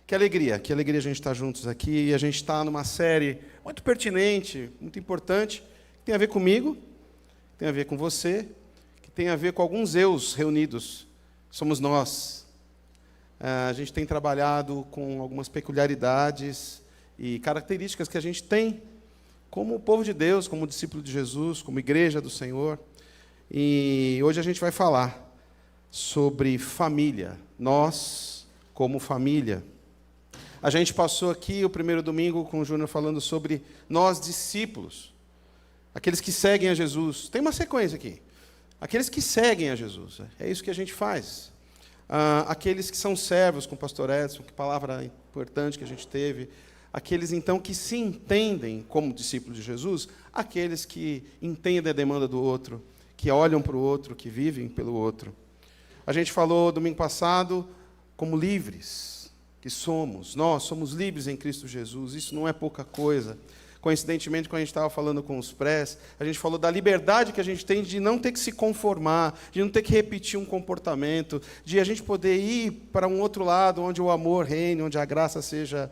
Que alegria a gente estar juntos aqui. E a gente está numa série muito pertinente, muito importante, que tem a ver comigo, que tem a ver com você, que tem a ver com alguns eus reunidos. Somos nós. A gente tem trabalhado com algumas peculiaridades e características que a gente tem como povo de Deus, como discípulo de Jesus, como igreja do Senhor. E hoje a gente vai falar sobre família. Nós, como família. A gente passou aqui o primeiro domingo com o Júnior falando sobre nós, discípulos. Aqueles que seguem a Jesus. Tem uma sequência aqui. Aqueles que seguem a Jesus. É isso que a gente faz. Aqueles que são servos, com o pastor Edson, que palavra importante que a gente teve. Aqueles, então, que se entendem como discípulos de Jesus. Aqueles que entendem a demanda do outro, que olham para o outro, que vivem pelo outro. A gente falou domingo passado como livres. Que somos, nós somos livres em Cristo Jesus, isso não é pouca coisa. Coincidentemente, quando a gente estava falando com os prés, a gente falou da liberdade que a gente tem de não ter que se conformar, de não ter que repetir um comportamento, de a gente poder ir para um outro lado, onde o amor reine, onde a graça seja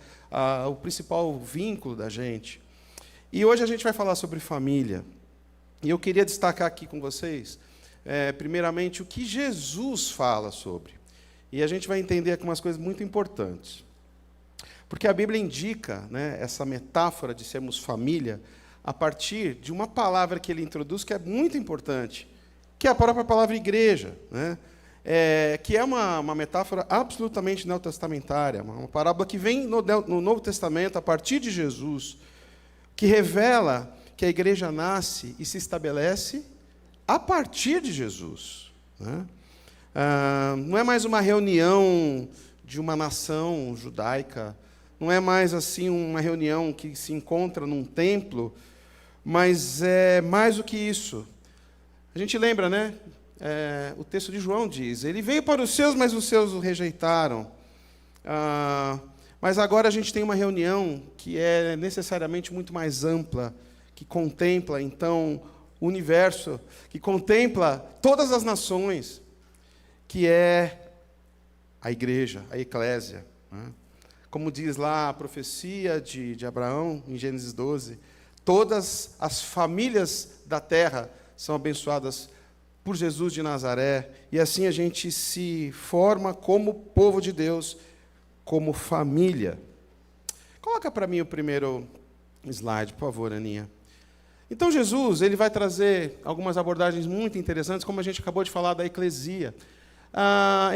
o principal vínculo da gente. E hoje a gente vai falar sobre família. E eu queria destacar aqui com vocês, primeiramente, o que Jesus fala sobre. E a gente vai entender aqui umas coisas muito importantes. Porque a Bíblia indica, né, essa metáfora de sermos família a partir de uma palavra que ele introduz que é muito importante, que é a própria palavra igreja, né? Que é uma metáfora absolutamente neotestamentária, uma parábola que vem no Novo Testamento, a partir de Jesus, que revela que a igreja nasce e se estabelece a partir de Jesus, né? Não é mais uma reunião de uma nação judaica, não é mais assim uma reunião que se encontra num templo, mas é mais do que isso. A gente lembra, né? O texto de João diz, ele veio para os seus, mas os seus o rejeitaram. Mas agora a gente tem uma reunião que é necessariamente muito mais ampla, que contempla, então, o universo, que contempla todas as nações, que é a igreja, a eclésia. Né? Como diz lá a profecia de Abraão, em Gênesis 12, todas as famílias da terra são abençoadas por Jesus de Nazaré, e assim a gente se forma como povo de Deus, como família. Coloca para mim o primeiro slide, por favor, Aninha. Então Jesus, ele vai trazer algumas abordagens muito interessantes, como a gente acabou de falar da eclesia. A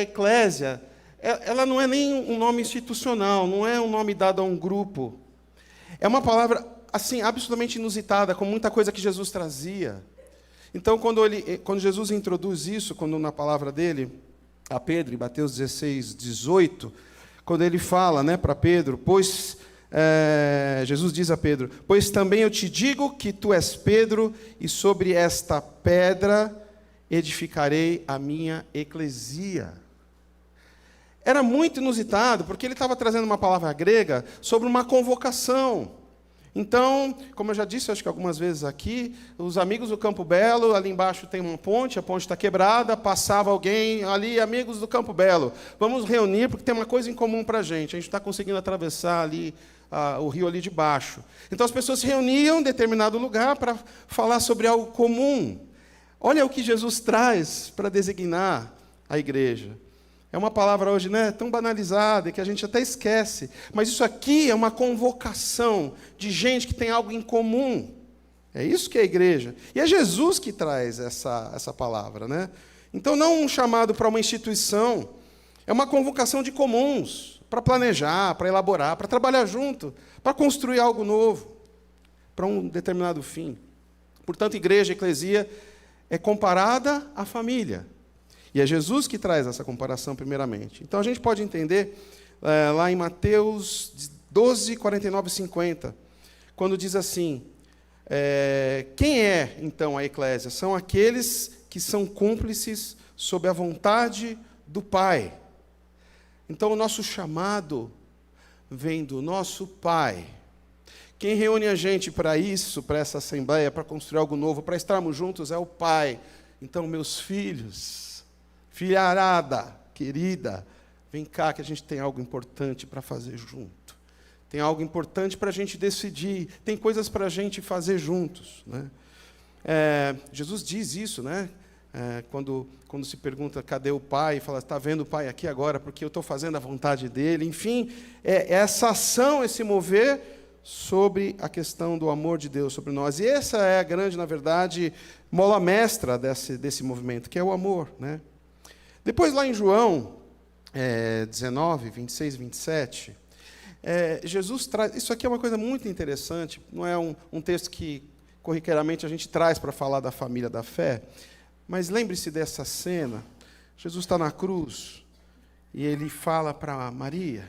eclésia, ela não é nem um nome institucional, não é um nome dado a um grupo. É uma palavra assim absolutamente inusitada, com muita coisa que Jesus trazia. Então, quando Jesus introduz isso, quando na palavra dele a Pedro, em Mateus 16, 18, quando ele fala, né, para Pedro, Jesus diz a Pedro, pois também eu te digo que tu és Pedro, e sobre esta pedra edificarei a minha eclesia. Era muito inusitado, porque ele estava trazendo uma palavra grega sobre uma convocação. Então, como eu já disse, acho que algumas vezes aqui, os amigos do Campo Belo, ali embaixo tem uma ponte, a ponte está quebrada, passava alguém ali, amigos do Campo Belo, vamos reunir, porque tem uma coisa em comum para a gente está conseguindo atravessar ali o rio ali de baixo. Então, as pessoas se reuniam em determinado lugar para falar sobre algo comum. Olha o que Jesus traz para designar a igreja. É uma palavra hoje, né, tão banalizada que a gente até esquece. Mas isso aqui é uma convocação de gente que tem algo em comum. É isso que é a igreja. E é Jesus que traz essa palavra, né? Então, não um chamado para uma instituição. É uma convocação de comuns, para planejar, para elaborar, para trabalhar junto, para construir algo novo, para um determinado fim. Portanto, igreja, eclesia, é comparada à família. E é Jesus que traz essa comparação primeiramente. Então, a gente pode entender lá em Mateus 12, 49 e 50, quando diz assim, quem é, então, a eclésia? São aqueles que são cúmplices sob a vontade do Pai. Então, o nosso chamado vem do nosso Pai. Quem reúne a gente para isso, para essa assembleia, para construir algo novo, para estarmos juntos, é o Pai. Então, meus filhos, filharada querida, vem cá que a gente tem algo importante para fazer junto. Tem algo importante para a gente decidir. Tem coisas para a gente fazer juntos, né? Jesus diz isso, né? Quando se pergunta, cadê o Pai? Fala, está vendo o Pai aqui agora, porque eu estou fazendo a vontade dEle. Enfim, essa ação, esse mover sobre a questão do amor de Deus sobre nós. E essa é a grande, na verdade, mola mestra desse movimento, que é o amor, né? Depois, lá em João 19, 26 e 27, Jesus traz... Isso aqui é uma coisa muito interessante, não é um texto que, corriqueiramente, a gente traz para falar da família da fé, mas lembre-se dessa cena. Jesus está na cruz e ele fala para Maria,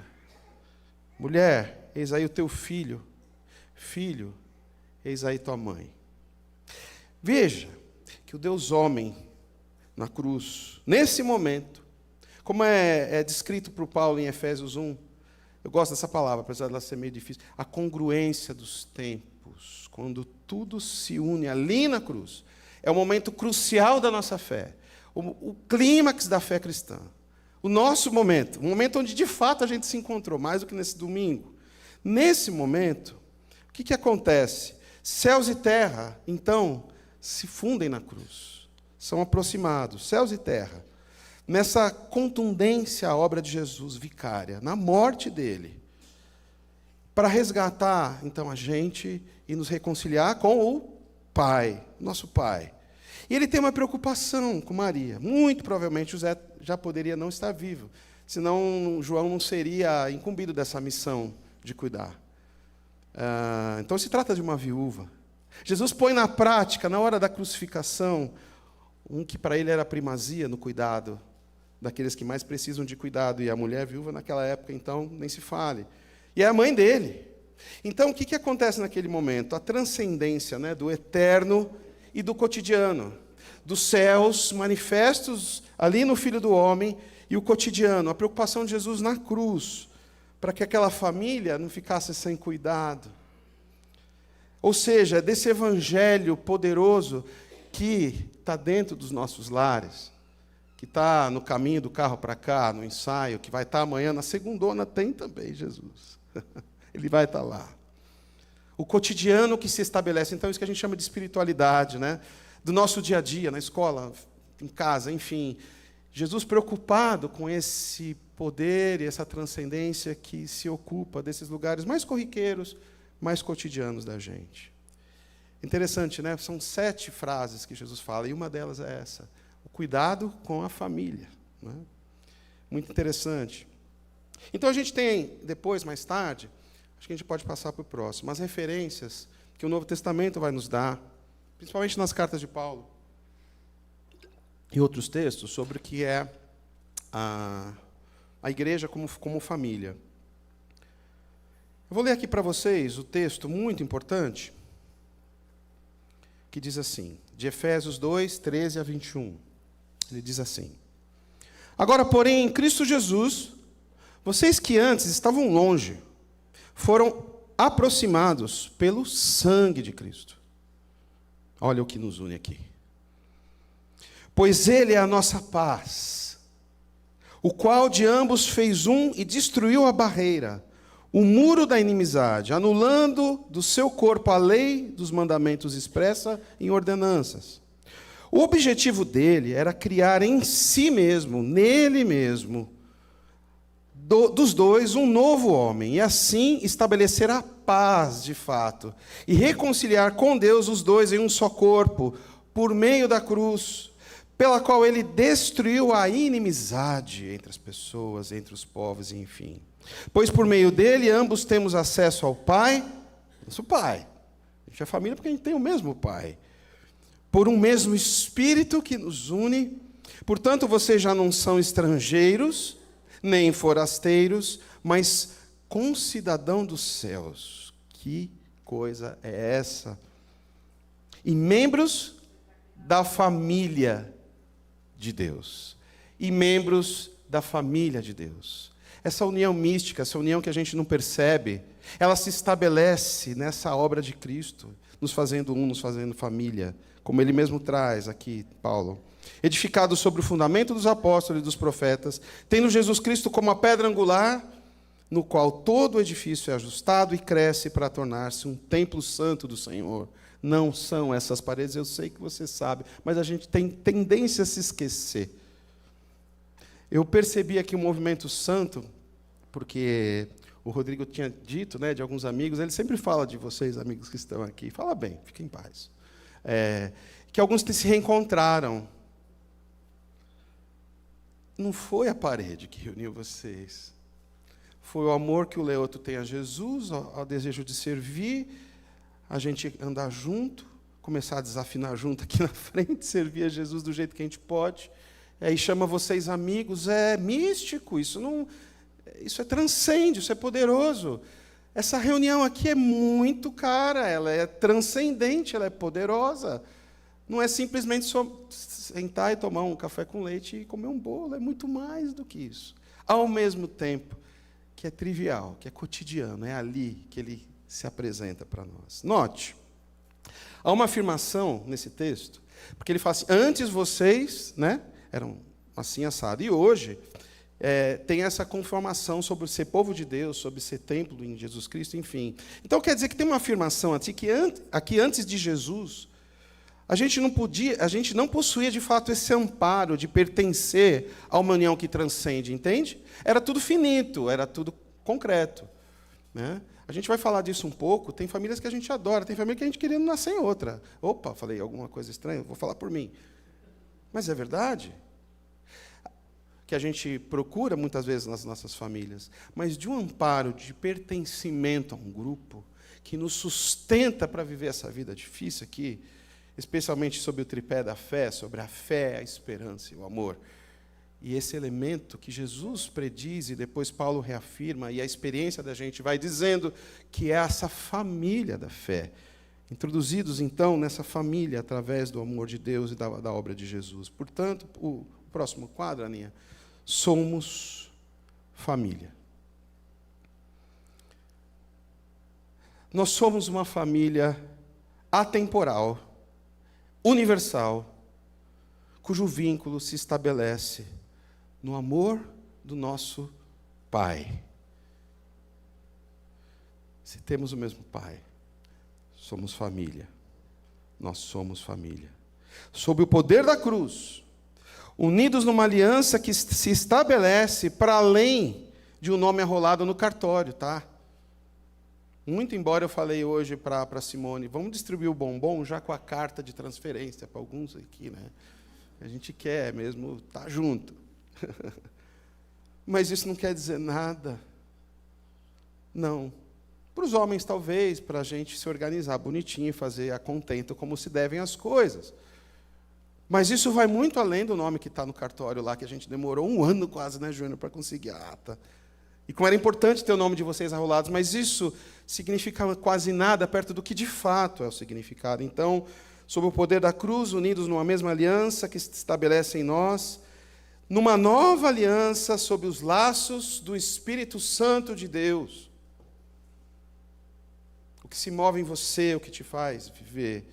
mulher, eis aí o teu filho, filho, eis aí tua mãe. Veja que o Deus homem na cruz, nesse momento, como é descrito por Paulo em Efésios 1, eu gosto dessa palavra, apesar dela ser meio difícil, a congruência dos tempos, quando tudo se une ali na cruz, é o momento crucial da nossa fé, o clímax da fé cristã, o nosso momento, o momento onde de fato a gente se encontrou, mais do que nesse domingo. Nesse momento, o que acontece? Céus e terra, então, se fundem na cruz, são aproximados, céus e terra, nessa contundência à obra de Jesus vicária, na morte dele, para resgatar, então, a gente e nos reconciliar com o Pai, nosso Pai. E ele tem uma preocupação com Maria. Muito provavelmente José já poderia não estar vivo, senão João não seria incumbido dessa missão de cuidar. Então se trata de uma viúva. Jesus põe na prática, na hora da crucificação, que para ele era primazia no cuidado daqueles que mais precisam de cuidado, e a mulher viúva naquela época, então, nem se fale. E é a mãe dele. Então, o que acontece naquele momento? A transcendência, né, do eterno e do cotidiano, dos céus manifestos ali no Filho do Homem e o cotidiano, a preocupação de Jesus na cruz, para que aquela família não ficasse sem cuidado. Ou seja, desse evangelho poderoso que está dentro dos nossos lares, que está no caminho do carro para cá, no ensaio, que vai estar amanhã, na segundona tem também Jesus. Ele vai estar lá. O cotidiano que se estabelece, então, isso que a gente chama de espiritualidade, né? Do nosso dia a dia, na escola, em casa, enfim. Jesus preocupado com esse poder e essa transcendência que se ocupa desses lugares mais corriqueiros, mais cotidianos da gente. Interessante, né? São 7 frases que Jesus fala, e uma delas é essa: o cuidado com a família, né? Muito interessante. Então a gente tem, depois, mais tarde, acho que a gente pode passar para o próximo, as referências que o Novo Testamento vai nos dar, principalmente nas cartas de Paulo e outros textos, sobre o que é a igreja como família. Eu vou ler aqui para vocês o texto muito importante, que diz assim, de Efésios 2, 13 a 21. Ele diz assim: agora, porém, em Cristo Jesus, vocês que antes estavam longe, foram aproximados pelo sangue de Cristo. Olha o que nos une aqui. Pois Ele é a nossa paz, o qual de ambos fez um e destruiu a barreira, o muro da inimizade, anulando do seu corpo a lei dos mandamentos expressa em ordenanças. O objetivo dele era criar em si mesmo, nele mesmo, dos dois, um novo homem, e assim estabelecer a paz de fato, e reconciliar com Deus os dois em um só corpo, por meio da cruz, pela qual ele destruiu a inimizade entre as pessoas, entre os povos, enfim. Pois por meio dele ambos temos acesso ao Pai, nosso Pai. A gente é família porque a gente tem o mesmo Pai. Por um mesmo Espírito que nos une. Portanto, vocês já não são estrangeiros, nem forasteiros, mas concidadão dos céus. Que coisa é essa? E membros da família de Deus. E membros da família de Deus. Essa união mística, essa união que a gente não percebe, ela se estabelece nessa obra de Cristo, nos fazendo um, nos fazendo família, como ele mesmo traz aqui, Paulo. edificado sobre o fundamento dos apóstolos e dos profetas, tendo Jesus Cristo como a pedra angular, no qual todo o edifício é ajustado e cresce para tornar-se um templo santo do Senhor. Não são essas paredes, eu sei que você sabe, mas a gente tem tendência a se esquecer. Eu percebi aqui o movimento santo, porque o Rodrigo tinha dito, né, de alguns amigos, ele sempre fala de vocês, amigos que estão aqui, fala bem, fiquem em paz. Que alguns se reencontraram. Não foi a parede que reuniu vocês. Foi o amor que o Leoto tem a Jesus, o desejo de servir, a gente andar junto, começar a desafinar junto aqui na frente, servir a Jesus do jeito que a gente pode. E aí chama vocês amigos, é místico, isso é transcende, isso é poderoso. Essa reunião aqui é muito cara, ela é transcendente, ela é poderosa. Não é simplesmente só sentar e tomar um café com leite e comer um bolo, é muito mais do que isso. Ao mesmo tempo que é trivial, que é cotidiano, é ali que ele se apresenta para nós. Note, há uma afirmação nesse texto, porque ele fala assim, antes vocês, né, eram assim assado, e hoje tem essa conformação sobre ser povo de Deus, sobre ser templo em Jesus Cristo, enfim. Então quer dizer que tem uma afirmação aqui antes de Jesus, a gente não possuía de fato esse amparo de pertencer a uma união que transcende, entende? Era tudo finito, era tudo concreto, né? A gente vai falar disso um pouco, tem famílias que a gente adora, tem família que a gente queria nascer em outra. Opa, falei alguma coisa estranha, vou falar por mim. Mas é verdade que a gente procura muitas vezes nas nossas famílias, mas de um amparo de pertencimento a um grupo que nos sustenta para viver essa vida difícil aqui, especialmente sobre o tripé da fé, sobre a fé, a esperança e o amor. E esse elemento que Jesus prediz e depois Paulo reafirma, e a experiência da gente vai dizendo que é essa família da fé, introduzidos então nessa família através do amor de Deus e da obra de Jesus. Portanto, o próximo quadro, Aninha, somos família. Nós somos uma família atemporal, universal, cujo vínculo se estabelece no amor do nosso Pai. Se temos o mesmo Pai, somos família. Nós somos família. Sob o poder da cruz, unidos numa aliança que se estabelece para além de um nome arrolado no cartório, tá? Muito embora eu falei hoje para Simone, vamos distribuir o bombom já com a carta de transferência para alguns aqui, né? A gente quer mesmo estar junto. Mas isso não quer dizer nada. Não. Para os homens, talvez, para a gente se organizar bonitinho e fazer a contento como se devem as coisas. Mas isso vai muito além do nome que está no cartório lá, que a gente demorou um ano quase, né, Júnior, para conseguir a ata. E como era importante ter o nome de vocês arrolados, mas isso significa quase nada perto do que de fato é o significado. Então, sob o poder da cruz, unidos numa mesma aliança que se estabelece em nós, numa nova aliança sob os laços do Espírito Santo de Deus. O que se move em você, o que te faz viver,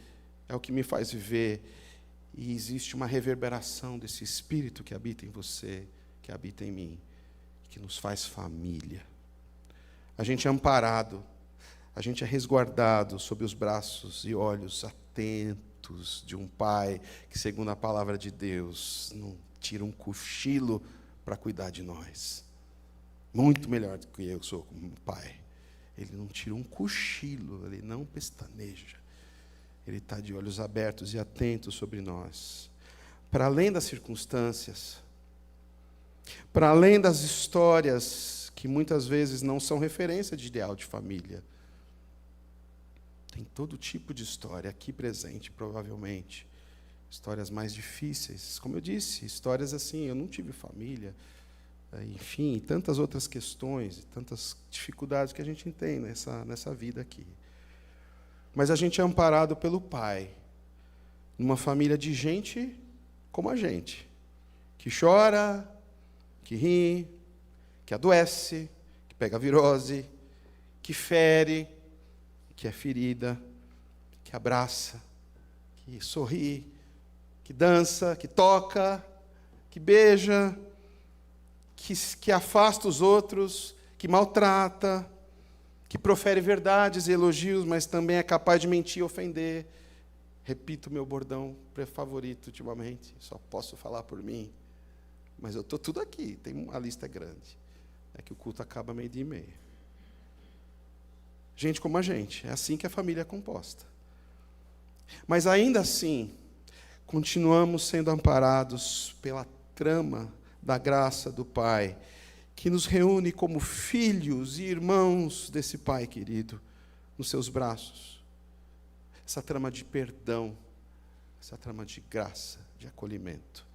é o que me faz viver. E existe uma reverberação desse Espírito que habita em você, que habita em mim, que nos faz família. A gente é amparado, a gente é resguardado sob os braços e olhos atentos de um Pai que, segundo a palavra de Deus, não tira um cochilo para cuidar de nós. Muito melhor do que eu sou como pai. Ele não tira um cochilo, ele não pestaneja. Ele está de olhos abertos e atentos sobre nós. Para além das circunstâncias, para além das histórias que muitas vezes não são referência de ideal de família. Tem todo tipo de história aqui presente, provavelmente. Histórias mais difíceis. Como eu disse, histórias assim, eu não tive família. Enfim, tantas outras questões, tantas dificuldades que a gente tem nessa vida aqui. Mas a gente é amparado pelo Pai, numa família de gente como a gente, que chora, que ri, que adoece, que pega virose, que fere, que é ferida, que abraça, que sorri, que dança, que toca, que beija, que afasta os outros, que maltrata, que profere verdades e elogios, mas também é capaz de mentir e ofender. Repito meu bordão favorito ultimamente, só posso falar por mim, mas eu estou tudo aqui, a lista é grande. É que o culto acaba 12:30. Gente como a gente, é assim que a família é composta. Mas ainda assim, continuamos sendo amparados pela trama da graça do Pai, que nos reúne como filhos e irmãos desse Pai querido, nos seus braços. Essa trama de perdão, essa trama de graça, de acolhimento.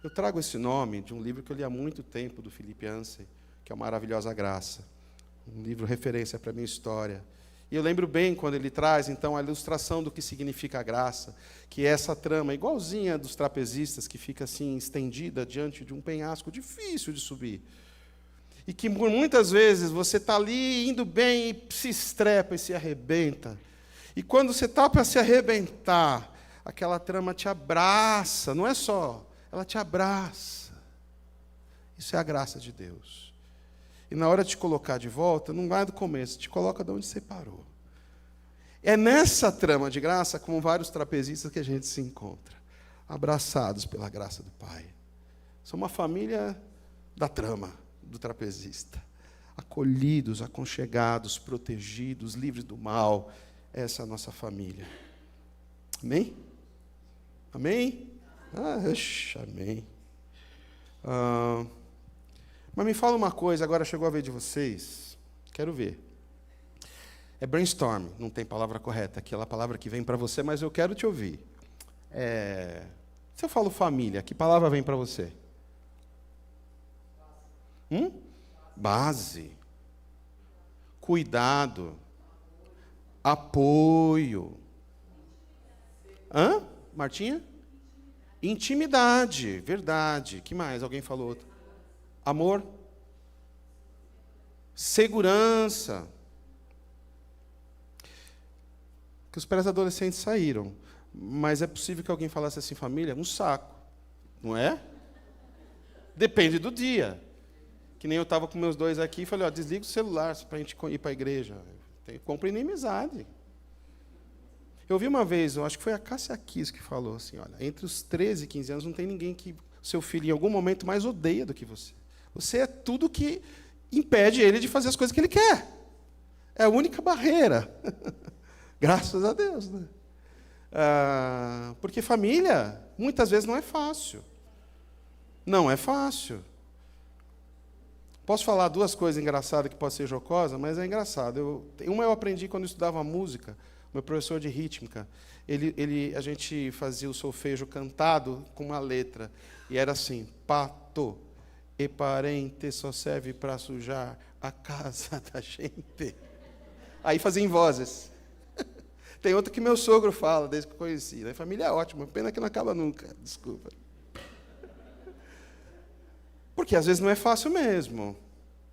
Eu trago esse nome de um livro que eu li há muito tempo, do Philip Yancey, que é o Maravilhosa Graça. Um livro referência para a minha história. E eu lembro bem quando ele traz, então, a ilustração do que significa a graça, que é essa trama igualzinha dos trapezistas, que fica assim, estendida diante de um penhasco difícil de subir. E que, por muitas vezes, você está ali indo bem e se estrepa e se arrebenta. E quando você está para se arrebentar, aquela trama te abraça, não é só, ela te abraça. Isso é a graça de Deus. E na hora de te colocar de volta, não vai do começo, te coloca de onde você parou. É nessa trama de graça, como vários trapezistas, que a gente se encontra, abraçados pela graça do Pai. São uma família da trama, do trapezista. Acolhidos, aconchegados, protegidos, livres do mal. Essa é a nossa família. Amém? Amém? Amém. Mas me fala uma coisa, agora chegou a vez de vocês. Quero ver. É brainstorm, não tem palavra correta. Aquela palavra que vem para você, mas eu quero te ouvir. Se eu falo família, que palavra vem para você? Base. Cuidado. Apoio. Martinha? Intimidade, verdade. Que mais? Alguém falou outro? Amor. Segurança. Que os pré-adolescentes saíram. Mas é possível que alguém falasse assim, família, um saco. Não é? Depende do dia. Que nem eu estava com meus dois aqui e falei, desliga o celular para a gente ir para a igreja. Compra inimizade. Eu ouvi uma vez, eu acho que foi a Cássia Kiss que falou assim, olha, entre os 13 e 15 anos não tem ninguém que seu filho em algum momento mais odeia do que você. Você é tudo que impede ele de fazer as coisas que ele quer. É a única barreira. Graças a Deus, né? Porque família, muitas vezes, não é fácil. Não é fácil. Posso falar duas coisas engraçadas que podem ser jocosas, mas é engraçado. Uma eu aprendi quando eu estudava música. Meu professor de rítmica, a gente fazia o solfejo cantado com uma letra. E era assim, pato e parente só serve para sujar a casa da gente. Aí fazia em vozes. Tem outra que meu sogro fala, desde que eu conheci. A família é ótima, pena que não acaba nunca, desculpa. Porque às vezes não é fácil mesmo.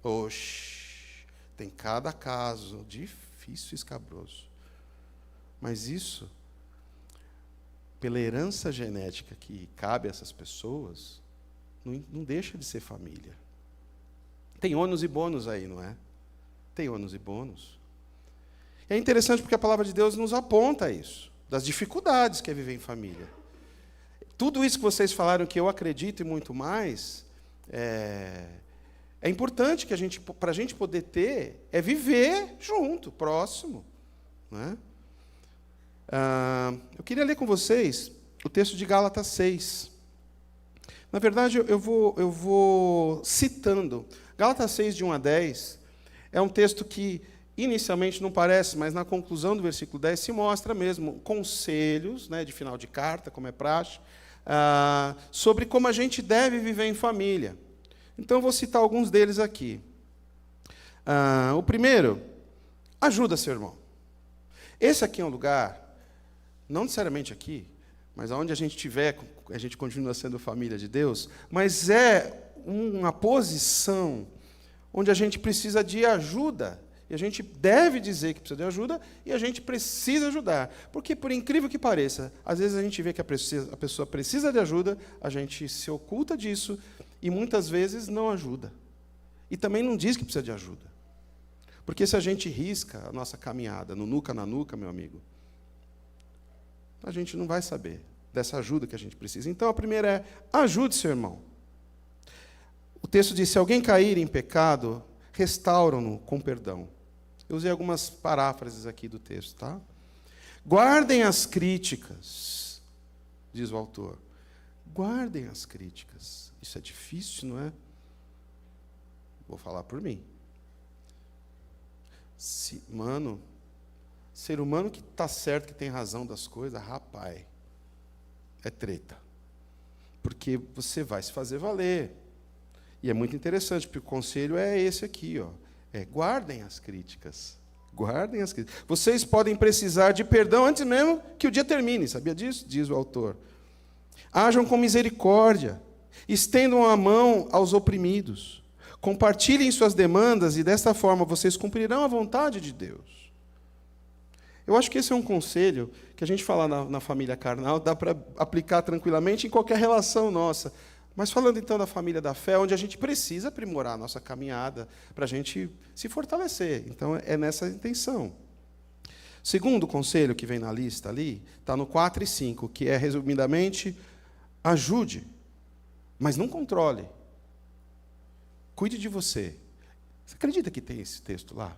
Oxi, tem cada caso difícil e escabroso. Mas isso, pela herança genética que cabe a essas pessoas, não deixa de ser família. Tem ônus e bônus aí, não é? Tem ônus e bônus. É interessante porque a palavra de Deus nos aponta isso, das dificuldades que é viver em família. Tudo isso que vocês falaram, que eu acredito e muito mais, é importante que para a gente poder ter, é viver junto, próximo. Não é? Eu queria ler com vocês o texto de Gálatas 6. Na verdade, eu vou citando. Gálatas 6, de 1 a 10, é um texto que inicialmente não parece, mas na conclusão do versículo 10 se mostra mesmo conselhos, né, de final de carta, como é praxe, sobre como a gente deve viver em família. Então, eu vou citar alguns deles aqui. O primeiro, ajuda seu irmão. Esse aqui é um lugar, não necessariamente aqui, mas aonde a gente estiver, a gente continua sendo família de Deus, mas é uma posição onde a gente precisa de ajuda E a gente deve dizer que precisa de ajuda e a gente precisa ajudar. Porque, por incrível que pareça, às vezes a gente vê que a pessoa precisa de ajuda, a gente se oculta disso e muitas vezes não ajuda. E também não diz que precisa de ajuda. Porque se a gente risca a nossa caminhada no nuca na nuca, meu amigo, a gente não vai saber dessa ajuda que a gente precisa. Então, a primeira é, ajude seu irmão. O texto diz, se alguém cair em pecado, restauram-no com perdão. Eu usei algumas paráfrases aqui do texto, tá? Guardem as críticas, diz o autor. Guardem as críticas. Isso é difícil, não é? Vou falar por mim. Ser humano que está certo, que tem razão das coisas, rapaz, é treta. Porque você vai se fazer valer. E é muito interessante, porque o conselho é esse aqui, ó. Guardem as críticas. Guardem as críticas. Vocês podem precisar de perdão antes mesmo que o dia termine, sabia disso? Diz o autor. Ajam com misericórdia. Estendam a mão aos oprimidos. Compartilhem suas demandas e, desta forma, vocês cumprirão a vontade de Deus. Eu acho que esse é um conselho que a gente fala na família carnal, dá para aplicar tranquilamente em qualquer relação nossa. Mas falando então da família da fé, onde a gente precisa aprimorar a nossa caminhada para a gente se fortalecer. Então, é nessa intenção. Segundo conselho que vem na lista ali, está no 4 e 5, que é, resumidamente, ajude, mas não controle. Cuide de você. Você acredita que tem esse texto lá?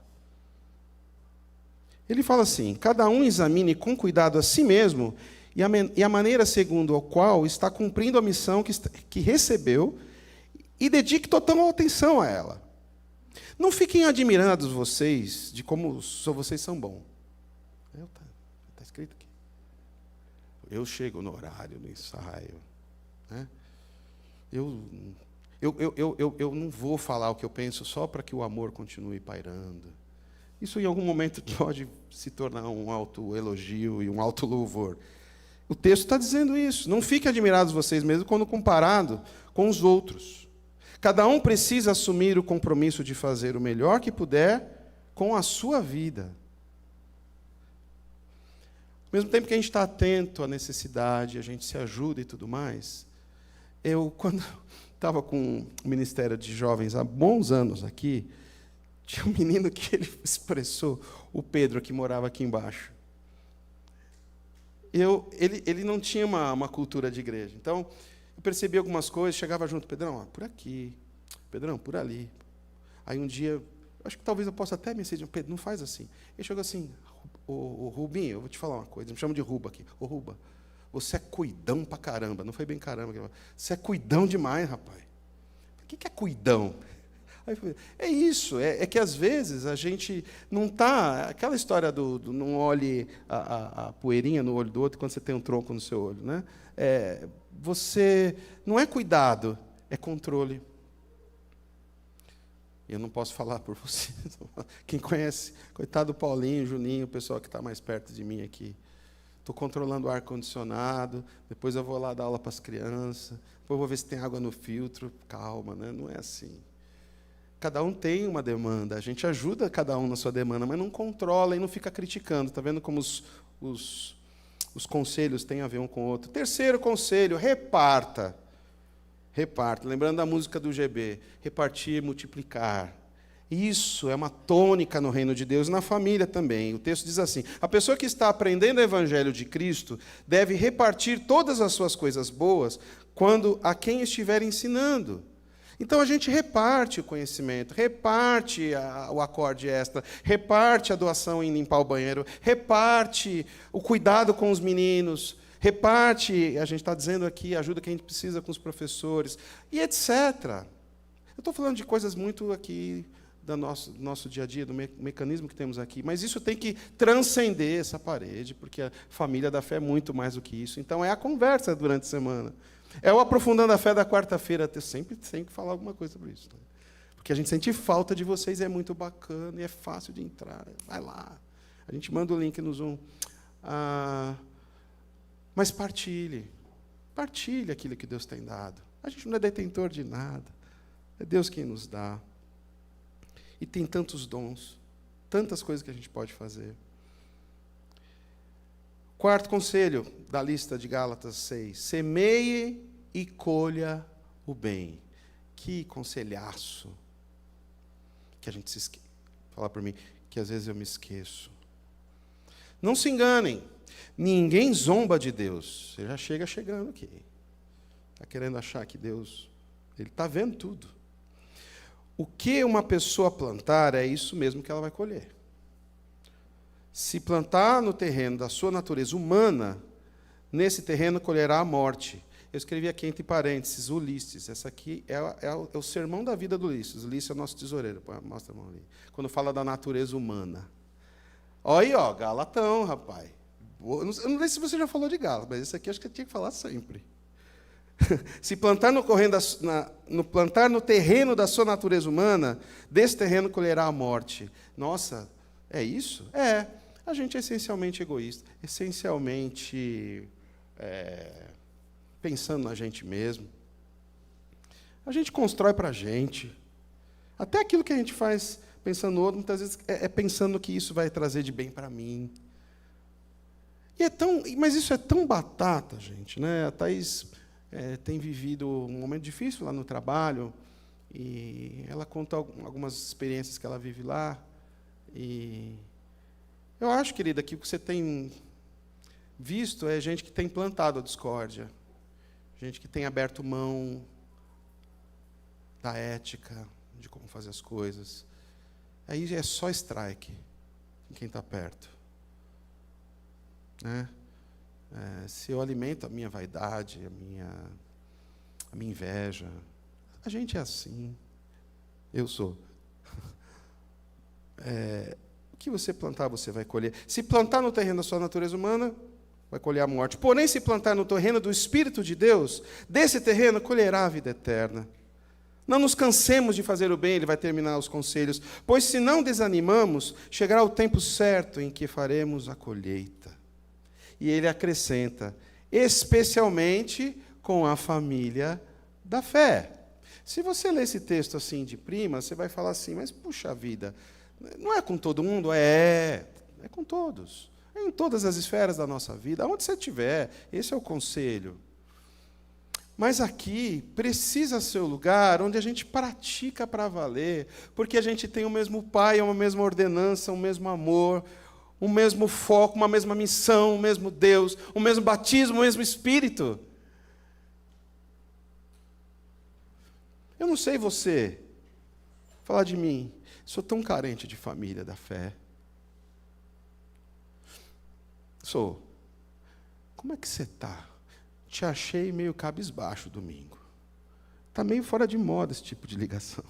Ele fala assim, cada um examine com cuidado a si mesmo e a maneira segundo a qual está cumprindo a missão que recebeu e dedique total atenção a ela. Não fiquem admirados vocês de como vocês são bons. Está escrito aqui. Eu chego no horário do ensaio. Né? Eu não vou falar o que eu penso só para que o amor continue pairando. Isso em algum momento pode se tornar um autoelogio e um autolouvor. O texto está dizendo isso. Não fiquem admirados vocês mesmos quando comparado com os outros. Cada um precisa assumir o compromisso de fazer o melhor que puder com a sua vida. Ao mesmo tempo que a gente está atento à necessidade, a gente se ajuda e tudo mais, quando estava com o Ministério de Jovens há bons anos aqui, tinha um menino que ele expressou, o Pedro, que morava aqui embaixo. Ele não tinha uma cultura de igreja. Então, eu percebi algumas coisas, chegava junto, Pedrão, por aqui, Pedrão, por ali. Aí um dia, acho que talvez eu possa até me dizer, Pedro, não faz assim. Ele chegou assim, o Rubinho, eu vou te falar uma coisa, me chama de Ruba aqui. Ô Ruba, você é cuidão pra caramba. Não foi bem caramba. Você é cuidão demais, rapaz. O que é cuidão? Aí eu falei, é isso, é que às vezes a gente não está... Aquela história do não olhe a poeirinha no olho do outro quando você tem um tronco no seu olho. Né? Você não é cuidado, é controle. Eu não posso falar por você. Quem conhece, coitado do Paulinho, Juninho, o pessoal que está mais perto de mim aqui. Estou controlando o ar-condicionado, depois eu vou lá dar aula para as crianças, depois eu vou ver se tem água no filtro. Calma, né? Não é assim. Cada um tem uma demanda, a gente ajuda cada um na sua demanda, mas não controla e não fica criticando. Está vendo como os conselhos têm a ver um com o outro? Terceiro conselho, reparta. Reparta. Lembrando da música do GB, repartir, multiplicar. Isso é uma tônica no reino de Deus e na família também. O texto diz assim, a pessoa que está aprendendo o evangelho de Cristo deve repartir todas as suas coisas boas quando a quem estiver ensinando. Então a gente reparte o conhecimento, reparte o acorde extra, reparte a doação em limpar o banheiro, reparte o cuidado com os meninos, reparte, a gente está dizendo aqui, a ajuda que a gente precisa com os professores, e etc. Eu estou falando de coisas muito aqui do nosso dia a dia, do mecanismo que temos aqui, mas isso tem que transcender essa parede, porque a família da fé é muito mais do que isso. Então é a conversa durante a semana. É o aprofundando a fé da quarta-feira. Eu sempre tenho que falar alguma coisa sobre isso. Né? Porque a gente sente falta de vocês, é muito bacana, e é fácil de entrar. Vai lá. A gente manda o link no Zoom. Mas partilhe. Partilhe aquilo que Deus tem dado. A gente não é detentor de nada. É Deus quem nos dá. E tem tantos dons. Tantas coisas que a gente pode fazer. Quarto conselho da lista de Gálatas 6. Semeie e colha o bem. Que conselhaço. Que a gente se esquece. Falar para mim que às vezes eu me esqueço. Não se enganem. Ninguém zomba de Deus. Você já chega chegando aqui. Está querendo achar que Deus... Ele está vendo tudo. O que uma pessoa plantar é isso mesmo que ela vai colher. Se plantar no terreno da sua natureza humana, nesse terreno colherá a morte. Eu escrevi aqui entre parênteses, Ulisses. Essa aqui é o sermão da vida do Ulisses. Ulisses é o nosso tesoureiro. Mostra a mão ali. Quando fala da natureza humana. Olha aí, ó, Galatão, rapaz. Eu não sei se você já falou de Gálatas, mas esse aqui acho que eu tinha que falar sempre. Se plantar plantar no terreno da sua natureza humana, desse terreno colherá a morte. Nossa, é isso? É. A gente é essencialmente egoísta, essencialmente pensando na gente mesmo. A gente constrói para a gente. Até aquilo que a gente faz pensando no outro, muitas vezes é pensando que isso vai trazer de bem para mim. Mas isso é tão batata, gente, né? A Thaís tem vivido um momento difícil lá no trabalho, e ela conta algumas experiências que ela vive lá. E eu acho, querida, que o que você tem visto é gente que tem plantado a discórdia, gente que tem aberto mão da ética, de como fazer as coisas. Aí é só strike em quem está perto. Né? Se eu alimento a minha vaidade, a minha inveja, a gente é assim. Eu sou. O que você plantar, você vai colher. Se plantar no terreno da sua natureza humana, vai colher a morte. Porém, se plantar no terreno do Espírito de Deus, desse terreno colherá a vida eterna. Não nos cansemos de fazer o bem, ele vai terminar os conselhos, pois se não desanimamos, chegará o tempo certo em que faremos a colheita. E ele acrescenta, especialmente com a família da fé. Se você ler esse texto assim de prima, você vai falar assim, mas puxa vida, não é com todo mundo? É com todos. É em todas as esferas da nossa vida, aonde você estiver, esse é o conselho. Mas aqui precisa ser o lugar onde a gente pratica para valer, porque a gente tem o mesmo Pai, uma mesma ordenança, o mesmo amor, o mesmo foco, uma mesma missão, o mesmo Deus, o mesmo batismo, o mesmo Espírito. Eu não sei você, falar de mim, sou tão carente de família da fé. Sou. Como é que você está? Te achei meio cabisbaixo domingo. Está meio fora de moda esse tipo de ligação.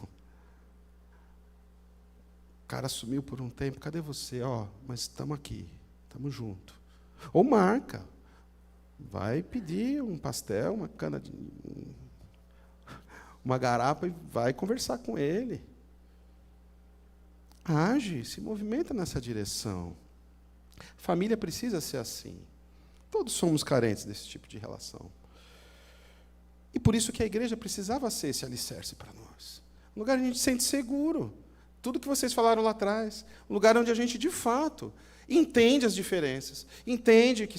O cara sumiu por um tempo, cadê você? Mas estamos aqui, estamos juntos. Ou marca. Vai pedir um pastel, uma cana de... uma garapa e vai conversar com ele. Age, se movimenta nessa direção. Família precisa ser assim. Todos somos carentes desse tipo de relação. E por isso que a igreja precisava ser esse alicerce para nós. Um lugar onde a gente se sente seguro. Tudo que vocês falaram lá atrás. Um lugar onde a gente, de fato, entende as diferenças. Entende que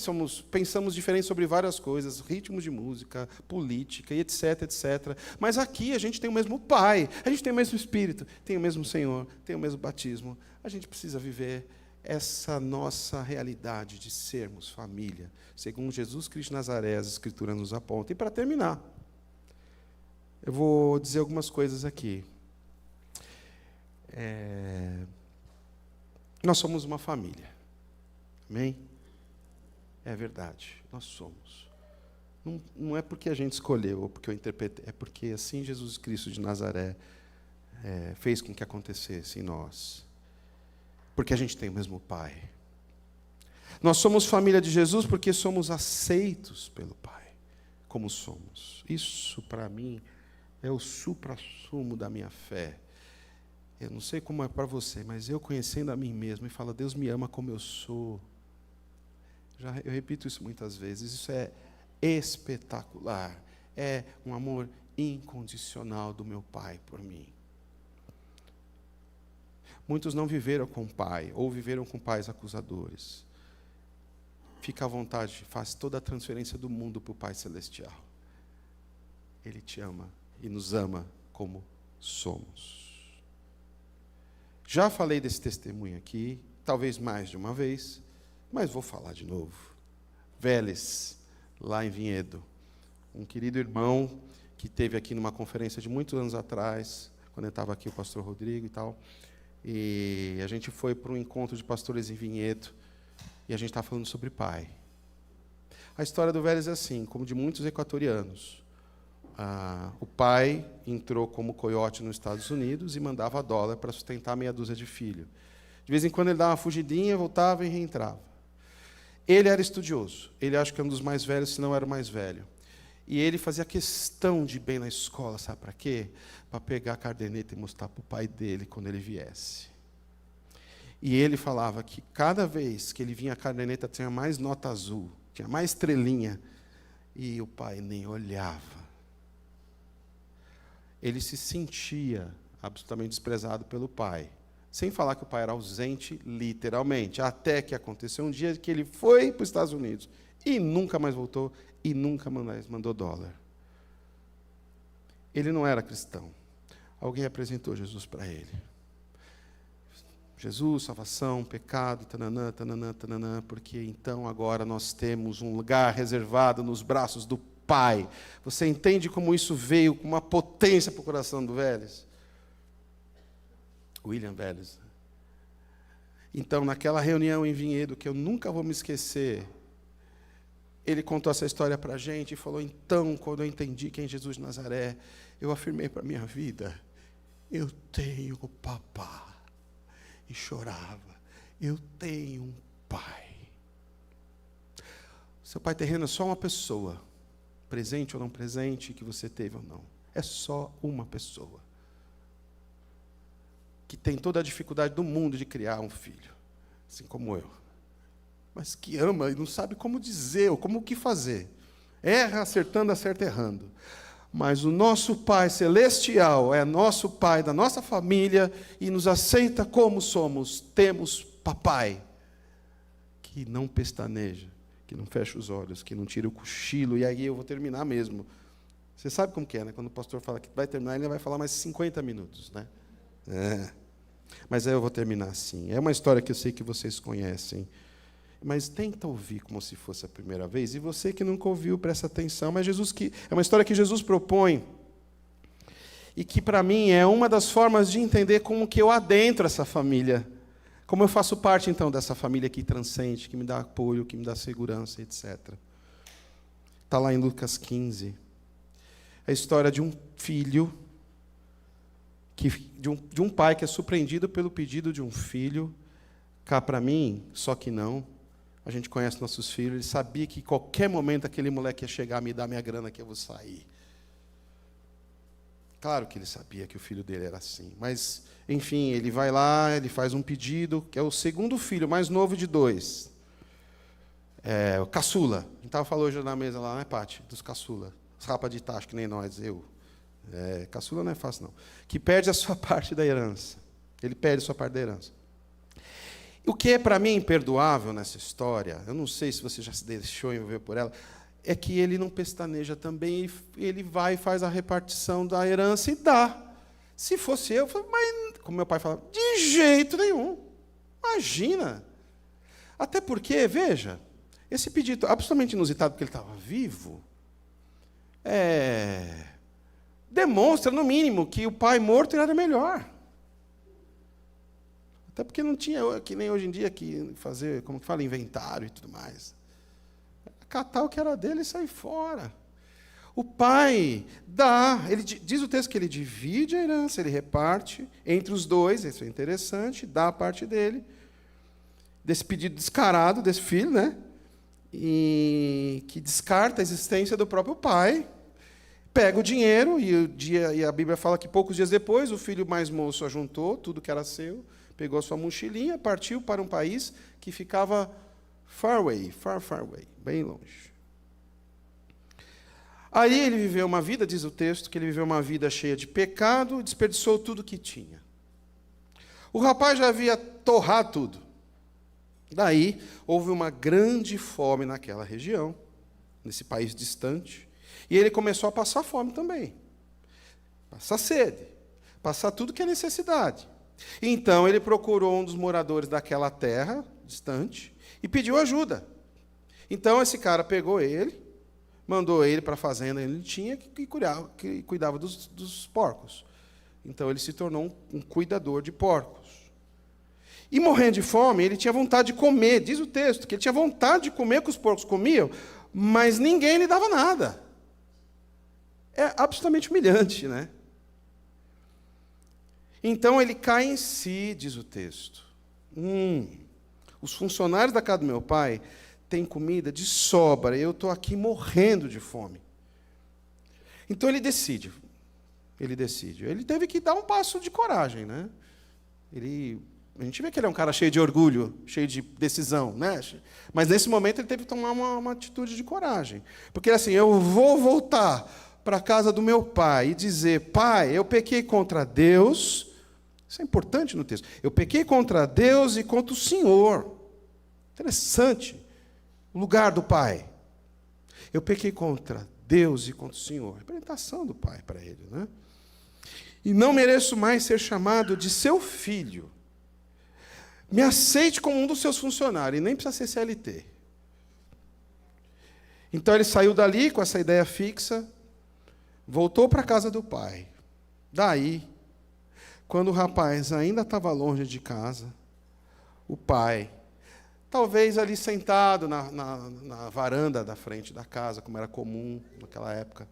pensamos diferente sobre várias coisas, ritmos de música, política, e etc, etc. Mas aqui a gente tem o mesmo Pai, a gente tem o mesmo Espírito, tem o mesmo Senhor, tem o mesmo batismo. A gente precisa viver essa nossa realidade de sermos família, segundo Jesus Cristo de Nazaré, as Escrituras nos apontam. E para terminar, eu vou dizer algumas coisas aqui. Nós somos uma família. Amém? É verdade, nós somos. Não é porque a gente escolheu, ou porque eu interpretei, é porque assim Jesus Cristo de Nazaré fez com que acontecesse em nós. Porque a gente tem o mesmo Pai. Nós somos família de Jesus porque somos aceitos pelo Pai, como somos. Isso, para mim, é o suprassumo da minha fé. Eu não sei como é para você, mas eu conhecendo a mim mesmo e falo, Deus me ama como eu sou. Eu repito isso muitas vezes, isso é espetacular. É um amor incondicional do meu Pai por mim. Muitos não viveram com o pai, ou viveram com pais acusadores. Fica à vontade, faz toda a transferência do mundo para o Pai Celestial. Ele te ama e nos ama como somos. Já falei desse testemunho aqui, talvez mais de uma vez, mas vou falar de novo. Vélez, lá em Vinhedo, um querido irmão que esteve aqui numa conferência de muitos anos atrás, quando estava aqui o pastor Rodrigo e tal, e a gente foi para um encontro de pastores em Vinhedo, e a gente estava falando sobre pai. A história do Vélez é assim, como de muitos equatorianos. O pai entrou como coiote nos Estados Unidos e mandava $, para sustentar meia dúzia de filhos. De vez em quando ele dava uma fugidinha, voltava e reentrava. Ele era estudioso. Ele acho que é um dos mais velhos, se não era o mais velho. E ele fazia questão de ir bem na escola, sabe para quê? Para pegar a caderneta e mostrar para o pai dele quando ele viesse. E ele falava que cada vez que ele vinha a caderneta tinha mais nota azul, tinha mais estrelinha, e o pai nem olhava. Ele se sentia absolutamente desprezado pelo pai. Sem falar que o pai era ausente, literalmente. Até que aconteceu um dia que ele foi para os Estados Unidos e nunca mais voltou e nunca mais mandou $. Ele não era cristão. Alguém apresentou Jesus para ele. Jesus, salvação, pecado, tananã, tananã, tananã, porque então agora nós temos um lugar reservado nos braços do Pai. Você entende como isso veio com uma potência para o coração do Vélez? William Vélez. Então, naquela reunião em Vinhedo, que eu nunca vou me esquecer, ele contou essa história para a gente e falou, então, quando eu entendi quem é Jesus de Nazaré, eu afirmei para a minha vida, eu tenho o papá. E chorava, eu tenho um pai. Seu pai terreno é só uma pessoa, presente ou não presente, que você teve ou não. É só uma pessoa. Que tem toda a dificuldade do mundo de criar um filho, assim como eu. Mas que ama e não sabe como dizer, ou como o que fazer. Erra acertando, acerta errando. Mas o nosso Pai Celestial é nosso Pai da nossa família e nos aceita como somos. Temos papai que não pestaneja, que não fecha os olhos, que não tira o cochilo. E aí eu vou terminar mesmo. Você sabe como que é, né? Quando o pastor fala que vai terminar, ele vai falar mais 50 minutos, né? Mas aí eu vou terminar assim. É uma história que eu sei que vocês conhecem. Mas tenta ouvir como se fosse a primeira vez. E você que nunca ouviu, presta atenção. Mas é uma história que Jesus propõe. E que, para mim, é uma das formas de entender como que eu adentro essa família. Como eu faço parte, então, dessa família que transcende, que me dá apoio, que me dá segurança, etc. Está lá em Lucas 15. É a história de um filho, de um pai que é surpreendido pelo pedido de um filho. Cá para mim, só que não. A gente conhece nossos filhos, ele sabia que em qualquer momento aquele moleque ia chegar a me dar minha grana que eu vou sair. Claro que ele sabia que o filho dele era assim. Mas, enfim, ele vai lá, ele faz um pedido, que é o segundo filho, mais novo de 2. O caçula. A gente estava falando hoje na mesa lá, né, Pati? Dos caçula. Os rapas de tacho, que nem nós, eu. Caçula não é fácil, não. Que perde a sua parte da herança. Ele perde a sua parte da herança. O que é para mim imperdoável nessa história, eu não sei se você já se deixou envolver por ela, é que ele não pestaneja também, ele vai e faz a repartição da herança e dá. Se fosse eu falo, mas, como meu pai falava, de jeito nenhum. Imagina. Até porque, veja, esse pedido absolutamente inusitado, porque ele estava vivo, demonstra, no mínimo, que o pai morto era melhor. Até porque não tinha, que nem hoje em dia, que fazer, como que fala, inventário e tudo mais. Catar o que era dele e sair fora. O pai dá, diz o texto que ele divide a herança, ele reparte entre os dois, isso é interessante, dá a parte dele, desse pedido descarado desse filho, né? E que descarta a existência do próprio pai, pega o dinheiro, e a Bíblia fala que poucos dias depois, o filho mais moço ajuntou tudo que era seu, pegou a sua mochilinha, partiu para um país que ficava far away, bem longe. Aí ele viveu uma vida, diz o texto, que ele viveu uma vida cheia de pecado, desperdiçou tudo que tinha. O rapaz já havia torrado tudo. Daí, houve uma grande fome naquela região, nesse país distante, e ele começou a passar fome também. Passar sede, passar tudo que é necessidade. Então, ele procurou um dos moradores daquela terra distante e pediu ajuda. Então, esse cara pegou ele, mandou ele para a fazenda que ele tinha, que cuidava dos porcos. Então, ele se tornou um cuidador de porcos. E morrendo de fome, ele tinha vontade de comer. Diz o texto que ele tinha vontade de comer o que os porcos comiam, mas ninguém lhe dava nada. É absolutamente humilhante, né? Então ele cai em si, diz o texto. Os funcionários da casa do meu pai têm comida de sobra, eu estou aqui morrendo de fome. Então ele decide. Ele teve que dar um passo de coragem, né? A gente vê que ele é um cara cheio de orgulho, cheio de decisão, né? Mas nesse momento ele teve que tomar uma atitude de coragem. Porque assim, eu vou voltar para a casa do meu pai e dizer: pai, eu pequei contra Deus. Isso é importante no texto. Eu pequei contra Deus e contra o Senhor. Interessante. O lugar do pai. Eu pequei contra Deus e contra o Senhor. Representação do pai para ele, né? E não mereço mais ser chamado de seu filho. Me aceite como um dos seus funcionários, e nem precisa ser CLT. Então ele saiu dali com essa ideia fixa, voltou para a casa do pai. Daí, quando o rapaz ainda estava longe de casa, o pai, talvez ali sentado na varanda da frente da casa, como era comum naquela época,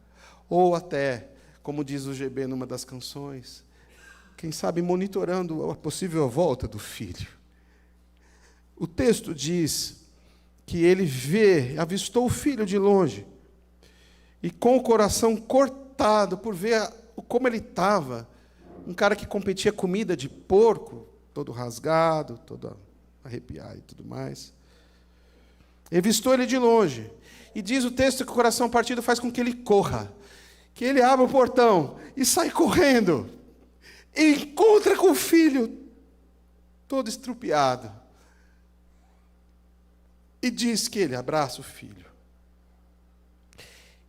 ou até, como diz o GB numa das canções, quem sabe monitorando a possível volta do filho. O texto diz que ele avistou o filho de longe, e com o coração cortado por ver como ele estava, um cara que competia comida de porco, todo rasgado, todo arrepiado e tudo mais. Revistou ele de longe. E diz o texto que o coração partido faz com que ele corra, que ele abra o portão e sai correndo. E encontra com o filho todo estrupiado. E diz que ele abraça o filho.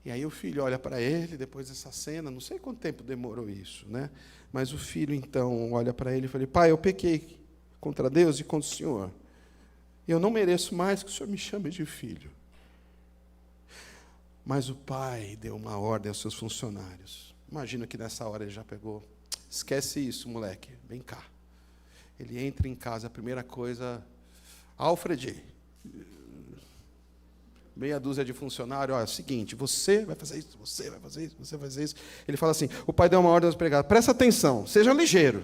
E aí o filho olha para ele, depois dessa cena, não sei quanto tempo demorou isso, né? Mas o filho, então, olha para ele e fala: pai, eu pequei contra Deus e contra o Senhor. Eu não mereço mais que o Senhor me chame de filho. Mas o pai deu uma ordem aos seus funcionários. Imagina que nessa hora ele já pegou: esquece isso, moleque, vem cá. Ele entra em casa, a primeira coisa: Alfred, meia dúzia de funcionários, olha, é o seguinte, você vai fazer isso, você vai fazer isso, você vai fazer isso. Ele fala assim, o pai deu uma ordem aos empregados: presta atenção, seja ligeiro.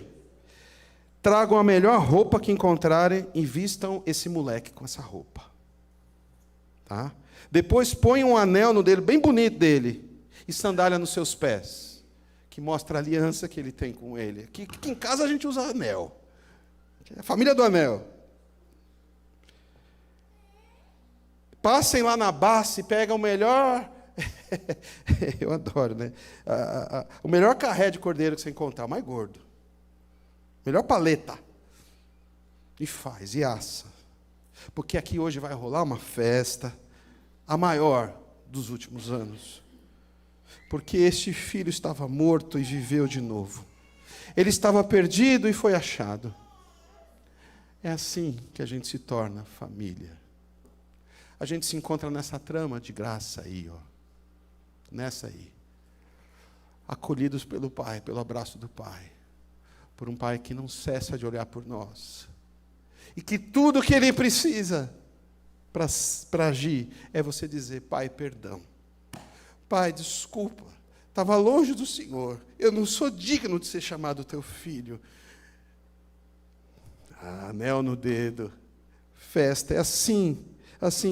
Tragam a melhor roupa que encontrarem e vistam esse moleque com essa roupa. Tá? Depois põe um anel no dedo, bem bonito dele, e sandália nos seus pés, que mostra a aliança que ele tem com ele. Aqui em casa a gente usa anel. É a família do anel. Passem lá na Basse, pegam o melhor... Eu adoro, né? O melhor carré de cordeiro que você encontrar, o mais gordo. Melhor paleta. E faz, e assa. Porque aqui hoje vai rolar uma festa, a maior dos últimos anos. Porque este filho estava morto e viveu de novo. Ele estava perdido e foi achado. É assim que a gente se torna família. A gente se encontra nessa trama de graça aí, ó. Nessa aí. Acolhidos pelo Pai, pelo abraço do Pai. Por um Pai que não cessa de olhar por nós. E que tudo que Ele precisa para agir é você dizer: Pai, perdão. Pai, desculpa. Estava longe do Senhor. Eu não sou digno de ser chamado teu filho. Anel no dedo. Festa. É assim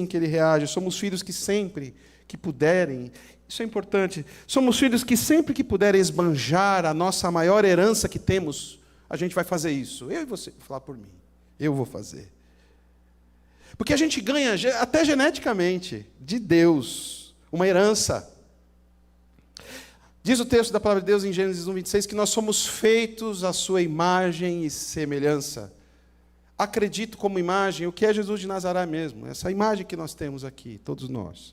que ele reage. Somos filhos que sempre que puderem, isso é importante, somos filhos que sempre que puderem esbanjar a nossa maior herança que temos, a gente vai fazer isso. Eu e você, vou falar por mim. Eu vou fazer. Porque a gente ganha, até geneticamente, de Deus, uma herança. Diz o texto da palavra de Deus em Gênesis 1:26 que nós somos feitos à sua imagem e semelhança. Acredito como imagem o que é Jesus de Nazaré mesmo, essa imagem que nós temos aqui, todos nós.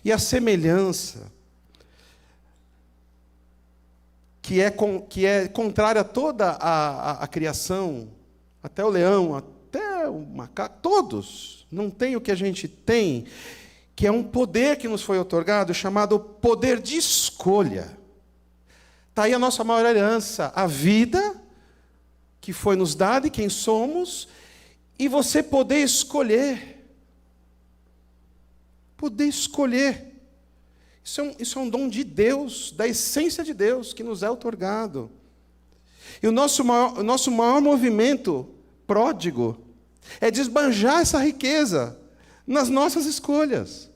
E a semelhança, que é contrária a toda a criação, até o leão, até o macaco, todos não têm o que a gente tem, que é um poder que nos foi otorgado, chamado poder de escolha. Está aí a nossa maior herança, a vida que foi nos dada e quem somos, e você poder escolher. Poder escolher. Isso é um dom de Deus, da essência de Deus, que nos é otorgado. E o nosso maior movimento pródigo é desbanjar essa riqueza nas nossas escolhas.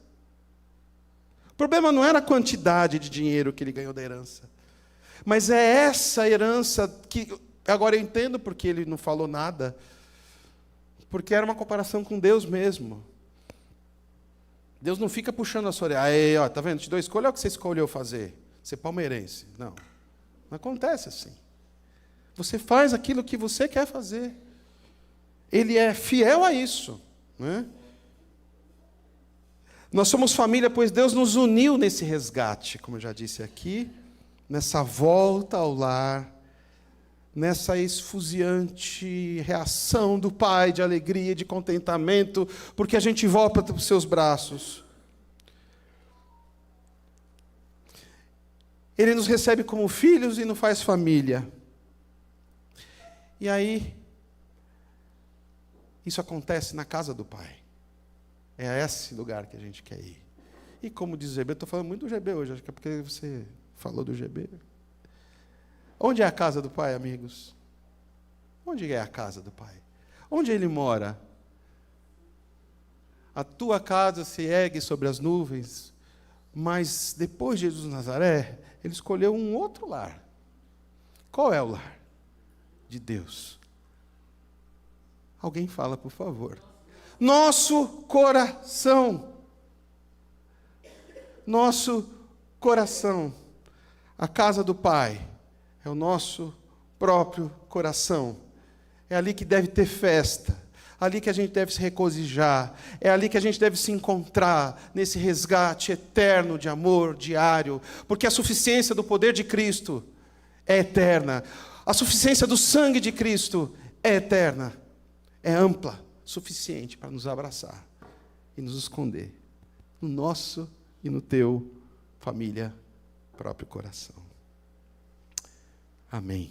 O problema não era a quantidade de dinheiro que ele ganhou da herança, mas é essa herança que, agora eu entendo porque ele não falou nada, porque era uma comparação com Deus mesmo. Deus não fica puxando a sua orelha. Aí, ó, tá vendo? Te dou escolha, olha o que você escolheu fazer. Ser palmeirense. Não. Não acontece assim. Você faz aquilo que você quer fazer. Ele é fiel a isso. Né? Nós somos família, pois Deus nos uniu nesse resgate, como eu já disse aqui, nessa volta ao lar, nessa esfuziante reação do Pai de alegria, de contentamento, porque a gente volta para os seus braços. Ele nos recebe como filhos e nos faz família. E aí, isso acontece na casa do Pai. É a esse lugar que a gente quer ir. E como diz o GB, eu estou falando muito do GB hoje, acho que é porque você falou do GB. Onde é a casa do Pai, amigos? Onde é a casa do Pai? Onde Ele mora? A tua casa se ergue sobre as nuvens, mas depois de Jesus de Nazaré, Ele escolheu um outro lar. Qual é o lar? De Deus. Alguém fala, por favor. Nosso coração. Nosso coração. A casa do Pai é o nosso próprio coração. É ali que deve ter festa. Ali que a gente deve se regozijar. É ali que a gente deve se encontrar, nesse resgate eterno de amor diário. Porque a suficiência do poder de Cristo é eterna. A suficiência do sangue de Cristo é eterna. É ampla, suficiente para nos abraçar e nos esconder. No nosso e no teu, família, próprio coração. Amém.